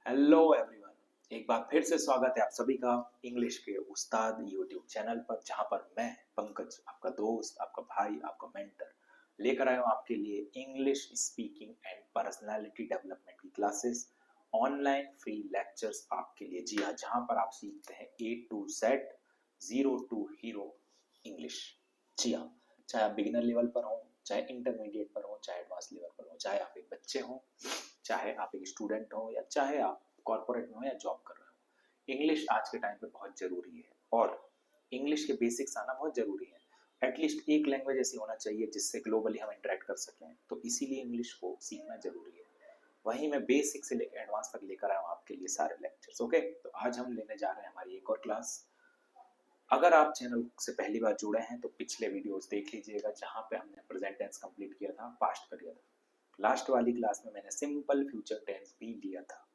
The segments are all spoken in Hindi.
Hello everyone. एक बार फिर से स्वागत है आप सभी का इंग्लिश के उस्ताद यूट्यूब चैनल पर, जहां पर मैं पंकज, आपका दोस्त, आपका भाई, आपका मेंटर, लेकर आया हूं आपके लिए English speaking and personality development की क्लासेस, ऑनलाइन फ्री लेक्चर्स आपके लिए। जी हाँ, जहां पर आप सीखते हैं A to Z, zero to hero English. जी हाँ, चाहे आप बिगिनर लेवल पर हो, चाहे इंटरमीडिएट पर हो, चाहे एडवांस लेवल पर हो, चाहे आप एक बच्चे हो, चाहे आप एक स्टूडेंट हो, या चाहे आप कॉर्पोरेट में हो या जॉब कर रहे हो, इंग्लिश आज के टाइम पे बहुत जरूरी है। और इंग्लिश के बेसिक्स आना बहुत जरूरी है। एटलीस्ट एक लैंग्वेज ऐसी होना चाहिए जिससे ग्लोबली हम इंटरेक्ट कर सकें, तो इसीलिए इंग्लिश को सीखना जरूरी है। वहीं मैं बेसिक से लेकर एडवांस तक लेकर आया हूँ आपके लिए सारे लेक्चर्स। ओके, तो आज हम लेने जा रहे हैं हमारी एक और क्लास। अगर आप चैनल से पहली बार जुड़े हैं तो पिछले वीडियोस देख लीजिएगा, जहां पे हमने प्रेजेंट टेंस कंप्लीट किया था, पास्ट कर लिया था। लास्ट वाली क्लास में मैंने सिंपल फ्यूचर टेंस भी लिया था।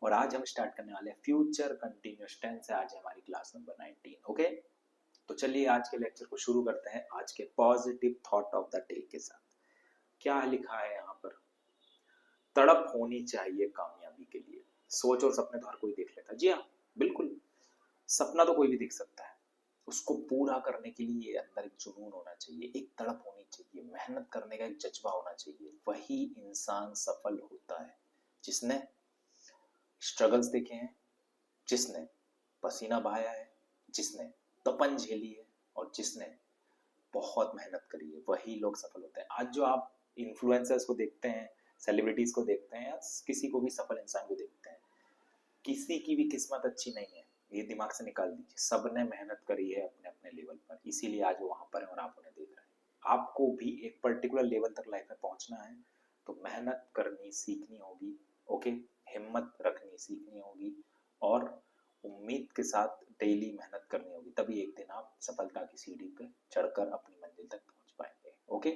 और आज हम स्टार्ट करने वाले हैं फ्यूचर कंटिन्यूअस टेंस से। आज है हमारी क्लास नंबर 19। ओके, तो चलिए आज के लेक्चर को शुरू करते हैं आज के positive thought of the day के साथ। क्या लिखा है यहाँ पर? तड़प होनी चाहिए कामयाबी के लिए। सोच और सपने तो हर कोई देख लेता है। जी हाँ, बिल्कुल, सपना तो कोई भी देख सकता है। उसको पूरा करने के लिए अंदर एक जुनून होना चाहिए, एक तड़प होनी चाहिए, मेहनत करने का एक जज्बा होना चाहिए। वही इंसान सफल होता है जिसने स्ट्रगल्स देखे हैं, जिसने पसीना बहाया है, जिसने तपन झेली है, और जिसने बहुत मेहनत करी है। वही लोग सफल होते हैं। आज जो आप इन्फ्लुएंसर्स को देखते हैं, सेलिब्रिटीज को देखते हैं, या किसी को भी सफल इंसान को देखते हैं, किसी की भी किस्मत अच्छी नहीं है, ये दिमाग से निकाल दीजिए। सबने मेहनत करी है अपने अपने लेवल पर, इसीलिए आज वो वहां पर है और आप उन्हें देख रहे हैं। आपको भी एक पर्टिकुलर लेवल तक लाइफ में पहुंचना है, तो मेहनत करनी सीखनी होगी। ओके, हिम्मत रखनी सीखनी होगी, और उम्मीद के साथ डेली मेहनत करनी होगी। तभी एक दिन आप सफलता की सीढ़ी पे चढ़कर अपनी मंजिल तक पहुंच पाएंगे। ओके,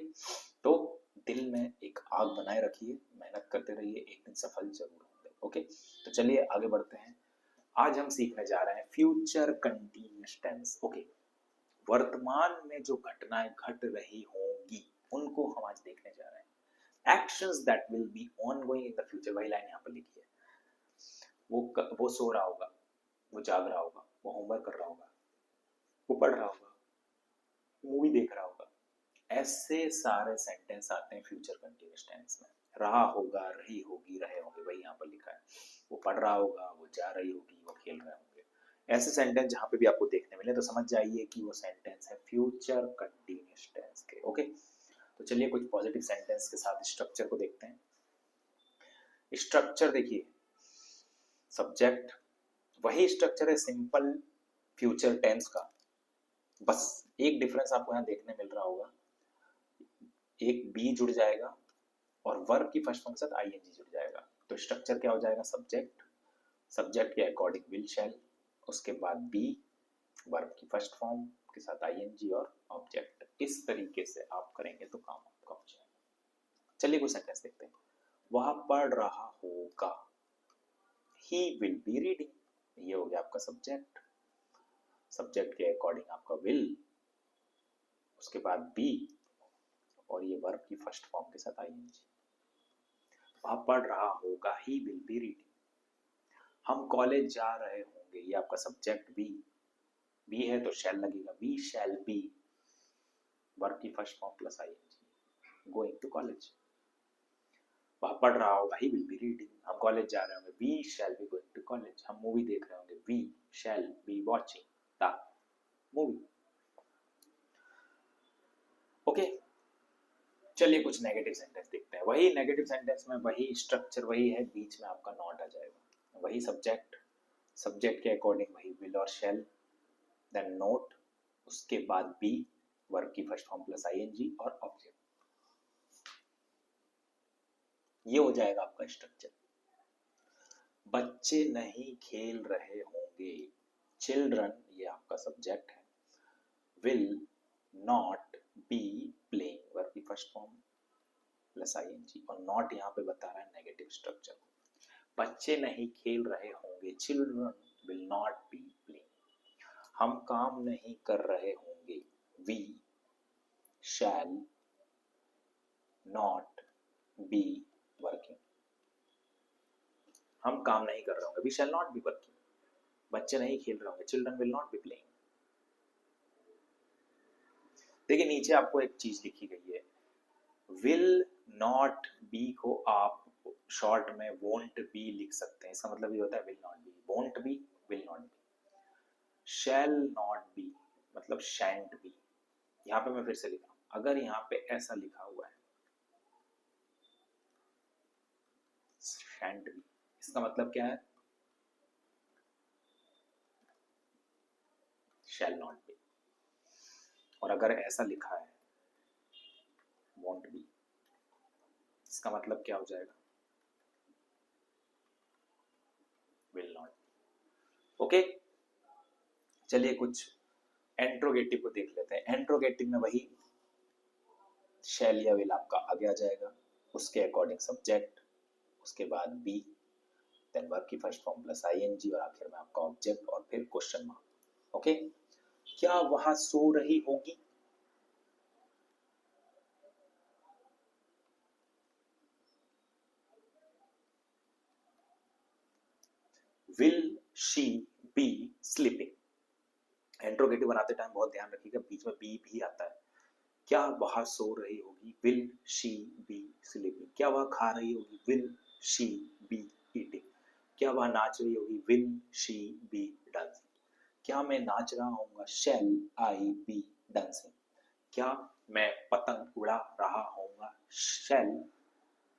तो दिल में एक आग बनाए रखिए, मेहनत करते रहिए, एक दिन सफल जरूर होंगे। ओके, तो चलिए आगे बढ़ते हैं। आज हम सीखने जा रहे हैं फ्यूचर कंटिन्यूअस टेंस। ओके, वर्तमान में जो घटनाएं घट रही होंगी उनको हम आज देखने जा रहे हैं। Actions that will be ongoing in the future, वही लाइन यहाँ पर लिखी है। वो सो रहा होगा, वो जाग रहा होगा, वो होमवर्क कर रहा होगा, वो पढ़ रहा होगा, मूवी देख रहा होगा। ऐसे सारे सेंटेंस आते हैं फ्यूचर कंटिन्यूअस टेंस में। रहा होगा, रही होगी, रहे होंगे, वही यहाँ पर लिखा है। वो पढ़ रहा होगा, वो जा रही होगी, वो खेल रहे होंगे। ऐसे सेंटेंस जहां पे भी आपको देखने मिले तो समझ जाइए कि वो सेंटेंस है फ्यूचर कंटिन्यूअस टेंस के। ओके, तो चलिए कुछ पॉजिटिव सेंटेंस के साथ स्ट्रक्चर को देखते हैं। स्ट्रक्चर देखिए, सब्जेक्ट, वही स्ट्रक्चर है सिंपल फ्यूचर टेंस का, बस एक डिफरेंस आपको यहाँ देखने मिल रहा होगा। एक बी जुड़ जाएगा और वर्ब की फर्स्ट फॉर्म के साथ आईएनजी जुड़ जाएगा। तो स्ट्रक्चर क्या हो जाएगा? सब्जेक्ट, सब्जेक्ट के अकॉर्डिंग विल शैल, उसके बाद बी, वर्ब की फर्स्ट फॉर्म के साथ आईएनजी, और ऑब्जेक्ट। इस तरीके से आप करेंगे तो काम आपका हो जाएगा। चलिए कुछ सेंटेंस देखते हैं। वह पढ़ रहा होगा, ही विल बी रीडिंग, ये हो गया आपका सब्जेक्ट। सब्जेक्ट के अकॉर्डिंग आपका विल, उसके बाद बी, और ये वर्ब की फर्स्ट फॉर्म के साथ आईएनजी। वह पढ़ रहा होगा, ही विल बी रीडिंग। हम कॉलेज जा रहे होंगे, ये आपका सब्जेक्ट बी, बी है तो शैल लगेगा, वी शैल बी, वर्ब की first form plus ING, going to college. वह पढ़ रहा होगा, ही विल बी रीडिंग। हम कॉलेज जा रहे होंगे, we shall be going to college. हम मूवी देख रहे होंगे, we shall be watching the movie. Okay, चलिए कुछ नेगेटिव सेंटेंस देखते हैं। वही नेगेटिव सेंटेंस में वही स्ट्रक्चर वही है, बीच में आपका नॉट आ जाएगा। वही सब्जेक्ट, सब्जेक्ट के अकॉर्डिंग वही विल और शैल, देन नोट, उसके बाद बी, वर्ब की फर्स्ट फॉर्म प्लस आईएनजी, और ऑब्जेक्ट। ये हो जाएगा आपका स्ट्रक्चर। बच्चे नहीं खेल रहे होंगे, चिल्ड्रन, ये आपका सब्जेक्ट है, will not be playing, verb की फर्स्ट फॉर्म प्लस आईएनजी, और नॉट यहाँ पे बता रहा है नेगेटिव स्ट्रक्चर। बच्चे नहीं खेल रहे होंगे, children will not be playing. हम काम नहीं कर रहे होंगे, we shall not be working. हम काम नहीं कर रहे होंगे, we shall not be working. बच्चे नहीं खेल रहे होंगे, children will not be playing. देखिए नीचे आपको एक चीज लिखी गई है, विल नॉट बी को आप शॉर्ट में वोंट बी लिख सकते हैं, इसका मतलब ये होता है will not B, won't be, will not B. Shell not B मतलब शैंट बी। यहाँ पे मैं फिर से लिख रहा हूं, अगर यहाँ पे ऐसा लिखा हुआ है शैंट बी, इसका मतलब क्या है, शैल नॉट बी। और अगर ऐसा लिखा है वोंट बी, इसका मतलब क्या हो जाएगा, विल नॉट। ओके, चलिए कुछ एंट्रोगेटिव को देख लेते हैं। एंट्रोगेटिव में वही शैल या विल आपका आगे आ जाएगा, उसके अकॉर्डिंग सब्जेक्ट, उसके बाद बी, देन वर्ब की फर्स्ट फॉर्म प्लस आईएनजी और आखिर में आपका ऑब्जेक्ट और फिर क्वेश्चन मार्क। ओके, क्या वहां सो रही होगी, will she B sleeping. Interrogative बनाते टाइम बहुत ध्यान रखिएगा, बीच में बी भी आता है। क्या वह सो रही होगी, विल शी बी स्लीपिंग। क्या वह खा रही होगी, विल शी बी ईटिंग। क्या वह नाच रही होगी, विल शी बी डांसिंग। क्या मैं नाच रहा होऊंगा, शैल आई बी डांसिंग। क्या मैं पतंग उड़ा रहा होऊंगा, shall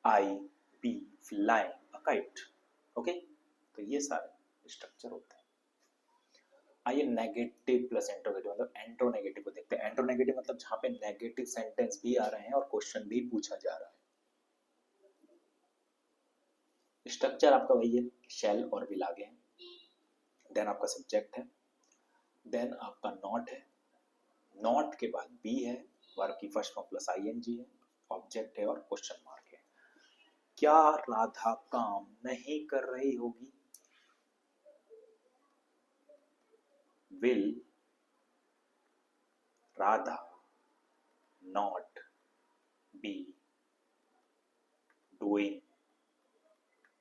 I be flying a kite. Okay, तो ये सारे स्ट्रक्चर होते हैं। आइए नेगेटिव प्लस एंट्रोगेटिव मतलब एंट्रोनेगेटिव को देखते हैं। एंट्रोनेगेटिव मतलब जहां पे नेगेटिव सेंटेंस भी आ रहे हैं और क्वेश्चन भी पूछा जा रहा है। स्ट्रक्चर आपका वही है, शैल और विल आगे हैं, देन आपका सब्जेक्ट है, देन आपका नॉट है, नॉट के बाद बी है, वर्ब की फर्स्ट फॉर्म प्लस आईएनजी है, ऑब्जेक्ट है और क्वेश्चन मार्क है। क्या राधा काम नहीं कर रही होगी, will Radha not be doing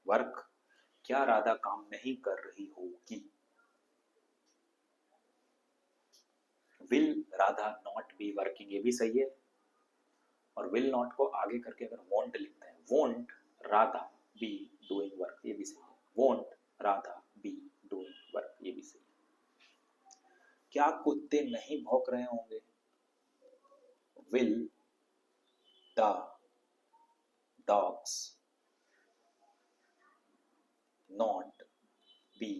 work. क्या राधा काम नहीं कर रही होगी, will Radha not be working, ये भी सही है। और विल नॉट को आगे करके अगर वोंट लिखते हैं, won't Radha be doing work, ये भी सही है। Won't Radha be doing work, ये भी सही है। क्या कुत्ते नहीं भौंक रहे होंगे, will the dogs not be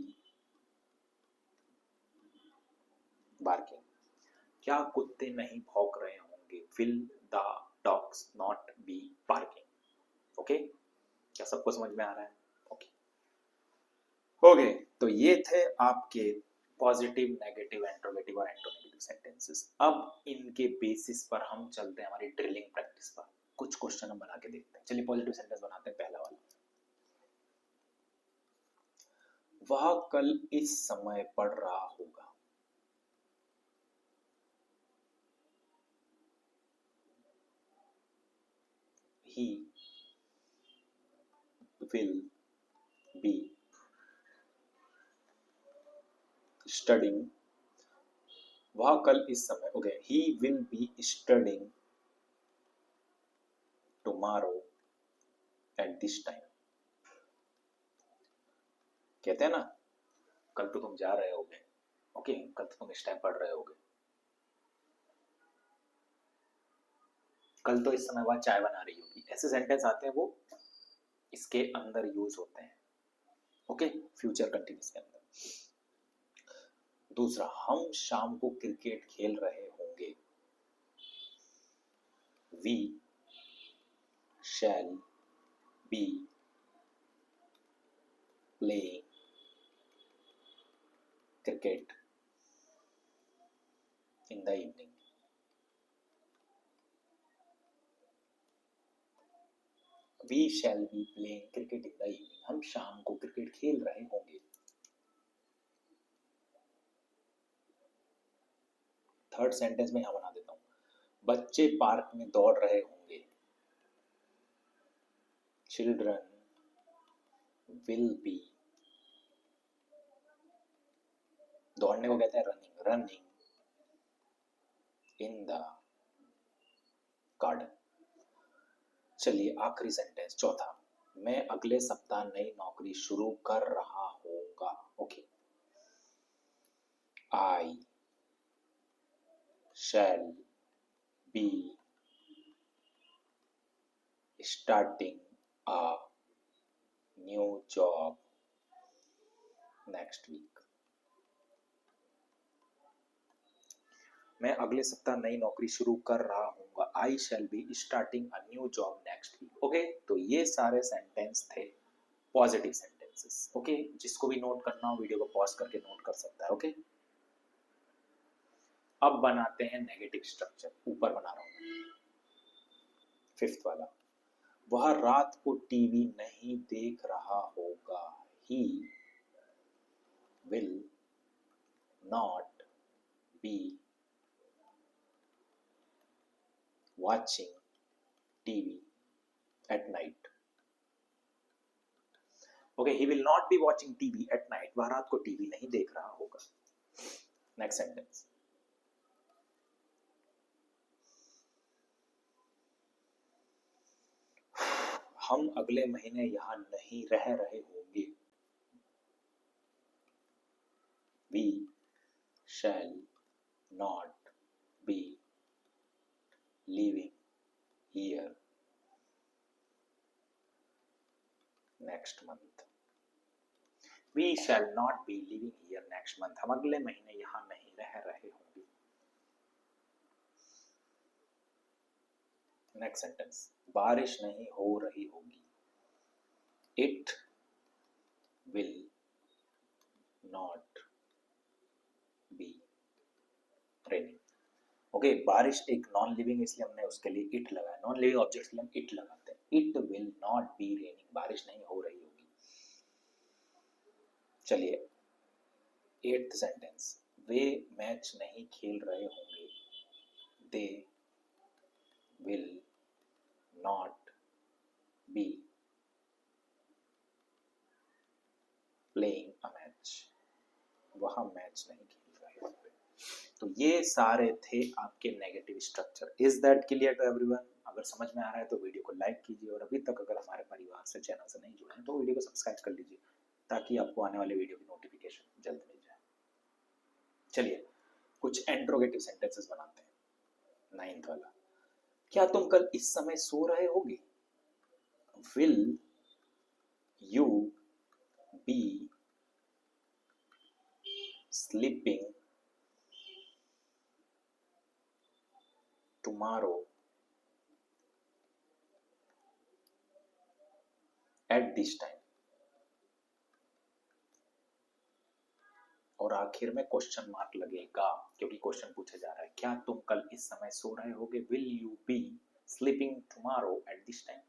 barking. क्या कुत्ते नहीं भौंक रहे होंगे, will the dogs not be barking. Okay, क्या सबको समझ में आ रहा है? ओके, हो गए। तो ये थे आपके पॉजिटिव, नेगेटिव, एंट्रोगेटिव और एंट्रोनेगेटिव सेंटेंसेस। अब इनके बेसिस पर हम चलते हैं हमारी ड्रिलिंग प्रैक्टिस पर, कुछ क्वेश्चन हम बना के देखते हैं। चलिए पॉजिटिव सेंटेंस बनाते हैं। पहला वाला, वह कल इस समय पढ़ रहा होगा, he will be studying, वह कल इस समय, okay, he will be studying tomorrow at this time। कहते हैं ना, कल तो तुम जा रहे होगे, ओके, कल तो तुम इस टाइम पढ़ रहे होगे। कल तो इस समय वह चाय बना रही होगी। ऐसे सेंटेंस आते हैं, वो इसके अंदर यूज होते हैं। ओके, फ्यूचर कंटिन्यूस के अंदर। दूसरा, हम शाम को क्रिकेट खेल रहे होंगे, we shall be playing cricket in the evening. We shall be playing cricket in the evening, हम शाम को क्रिकेट खेल रहे होंगे। थर्ड सेंटेंस में यहां बना देता हूं, बच्चे पार्क में दौड़ रहे होंगे, चिल्ड्रन will be, दौड़ने को कहते हैं running, running in the garden. चलिए आखिरी सेंटेंस चौथा, मैं अगले सप्ताह नई नौकरी शुरू कर रहा होऊंगा। Okay, I shall be starting a new job next week. मैं अगले सप्ताह नई नौकरी शुरू कर रहा हूँगा। I shall be starting a new job next week. Okay, तो ये सारे सेंटेंस थे पॉजिटिव सेंटेंसेस। ओके, जिसको भी नोट करना हो वीडियो को पॉज करके नोट कर सकता है। ओके, अब बनाते हैं नेगेटिव स्ट्रक्चर। ऊपर बना रहा हूं मैं, फिफ्थ वाला। वह रात को टीवी नहीं देख रहा होगा। He will not B watching TV at night. Okay, he will not be watching TV at night. वह रात को टीवी नहीं देख रहा होगा। नेक्स्ट सेंटेंस, हम अगले महीने यहां नहीं रह रहे होंगे। We shall not be living here next month. We shall not be living here next month. हम अगले महीने यहां नहीं रह रहे होंगे। नेक्स्ट सेंटेंस, बारिश नहीं हो रही होगी। It will not be raining. Okay, बारिश एक नॉन लिविंग, इसलिए हमने उसके लिए इट लगाया। नॉन लिविंग ऑब्जेक्ट के लिए हम इट लगाते हैं। It will not B raining, बारिश नहीं हो रही होगी। चलिए एट्थ सेंटेंस, वे मैच नहीं खेल रहे होंगे। They will not be playing a match, वह मैच नहीं खेल रहे होंगे। तो ये सारे थे आपके negative structure. Is that clear to everyone? अगर समझ में आ रहा है तो वीडियो को लाइक कीजिए, और अभी तक अगर हमारे परिवार से, चैनल से नहीं जुड़े हैं तो वीडियो को सब्सक्राइब कर लीजिए, ताकि आपको आने वाले वीडियो की नोटिफिकेशन जल्द मिल जाए। चलिए कुछ इंट्रोगेटिव सेंटेंसेस बनाते हैं। नाइन्थ वाला, क्या तुम कल इस समय सो रहे होगे? Will you B sleeping tomorrow at this time? और आखिर में क्वेश्चन मार्क लगेगा, क्योंकि क्वेश्चन पूछा जा रहा है। क्या तुम कल इस समय सो रहे होगे? Will you B sleeping tomorrow at this time?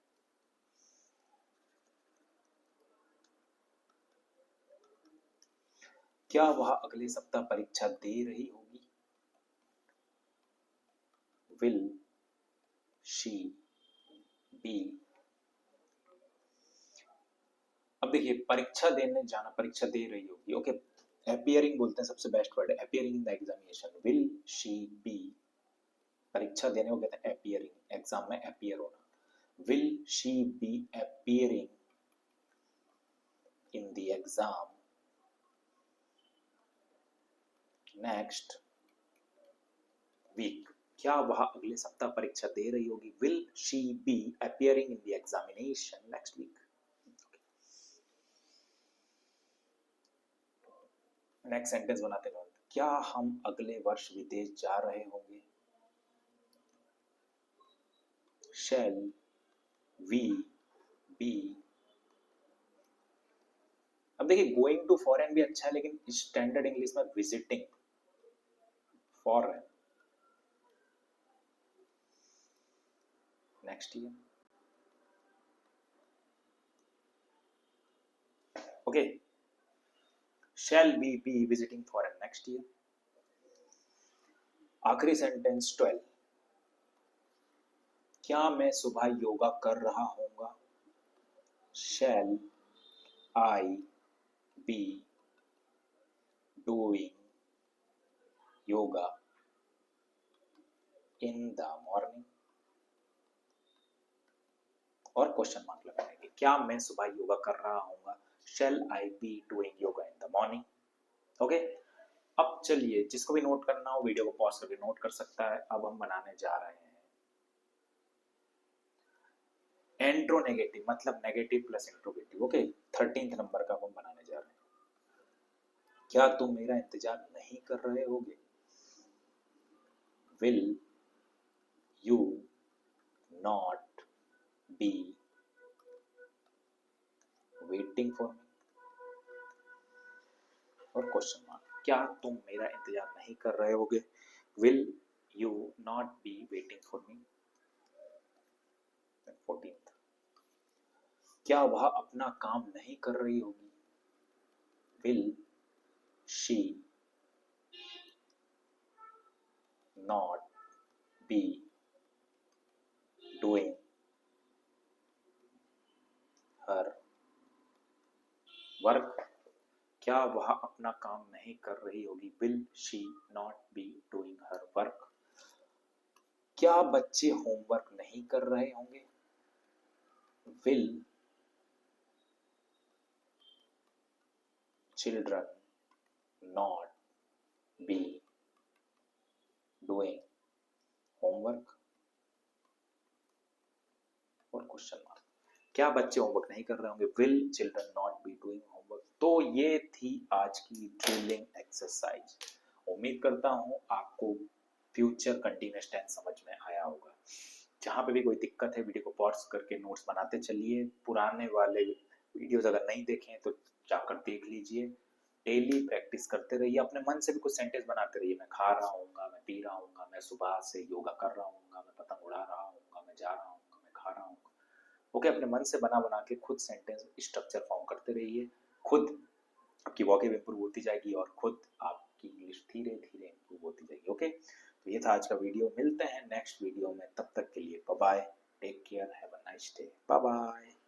क्या वह अगले सप्ताह परीक्षा दे रही होगी? विल शी बी, अब देखिए परीक्षा देने जाना, परीक्षा दे रही होगी। ओके, अपीयरिंग बोलते हैं, सबसे बेस्ट वर्ड है appearing in the examination. Will she be, परीक्षा देने को कहते हैं अपीयरिंग, एग्जाम में अपीयर होना। Will she be appearing in the exam next week? क्या वह अगले सप्ताह परीक्षा दे रही होगी? Will she be appearing in the examination next week? Next sentence बनाते हैं, क्या हम अगले वर्ष विदेश जा रहे होंगे? शैल वी बी, अब देखिए गोइंग टू फॉरेन भी अच्छा है, लेकिन स्टैंडर्ड इंग्लिश में visiting foreign next year. Okay, shall we be visiting foreign next year. आखिरी सेंटेंस 12, क्या मैं सुबह योगा कर रहा होऊंगा? शैल I be doing yoga in the morning? और क्वेश्चन मार्क लगाएंगे, क्या मैं सुबह योगा कर रहा हूँगा? Shall I be doing yoga in the morning? Okay अब चलिए, जिसको भी नोट करना हो वीडियो को पॉज करके नोट कर सकता है। अब हम बनाने जा रहे हैं एंट्रोनेगेटिव, मतलब negative plus interrogative. Okay 13th number का हम बनाने जा रहे हैं। क्या तुम मेरा इंतजार नहीं कर रहे होगे? Will you not be waiting for me? और क्वेश्चन मार्क, क्या तुम मेरा इंतजार नहीं कर रहे होगे? Will you not be waiting for me? 14th, क्या वह अपना काम नहीं कर रही होगी? Will she not be doing her work? क्या वह अपना काम नहीं कर रही होगी? Will she not be doing her work? क्या बच्चे होमवर्क नहीं कर रहे होंगे? Will children not be doing homework? और क्वेश्चन मार्क, क्या बच्चे होमवर्क नहीं कर रहे होंगे? Will children not be doing homework? तो ये थी आज की ड्रिलिंग एक्सरसाइज। उम्मीद करता हूँ आपको फ्यूचर कंटिन्यूअस टेंस समझ में आया होगा। जहाँ पे भी कोई दिक्कत है वीडियो को पॉज करके नोट्स बनाते चलिए। पुराने वाले वीडियोस अगर नहीं देखें तो जाकर देख लीजिए। डेली प्रैक्टिस करते रहिए, अपने मन से भी कुछ सेंटेंस बनाते रहिए। मैं खा रहा हूँगा, मैं पी रहा हूँगा, मैं सुबह से योगा कर रहा हूँगा, मैं पतंग उड़ा रहा हूँगा, मैं जा रहा हूँगा, मैं खा रहा हूँ। ओके अपने मन से बना बना के खुद सेंटेंस स्ट्रक्चर फॉर्म करते रहिए। खुद आपकी वॉकेब इंप्रूव होती जाएगी और खुद आपकी इंग्लिश धीरे धीरे इंप्रूव होती जाएगी। ओके तो ये था आज का वीडियो। मिलते हैं नेक्स्ट वीडियो में, तब तक के लिए bye bye, take care, have a nice day, bye bye.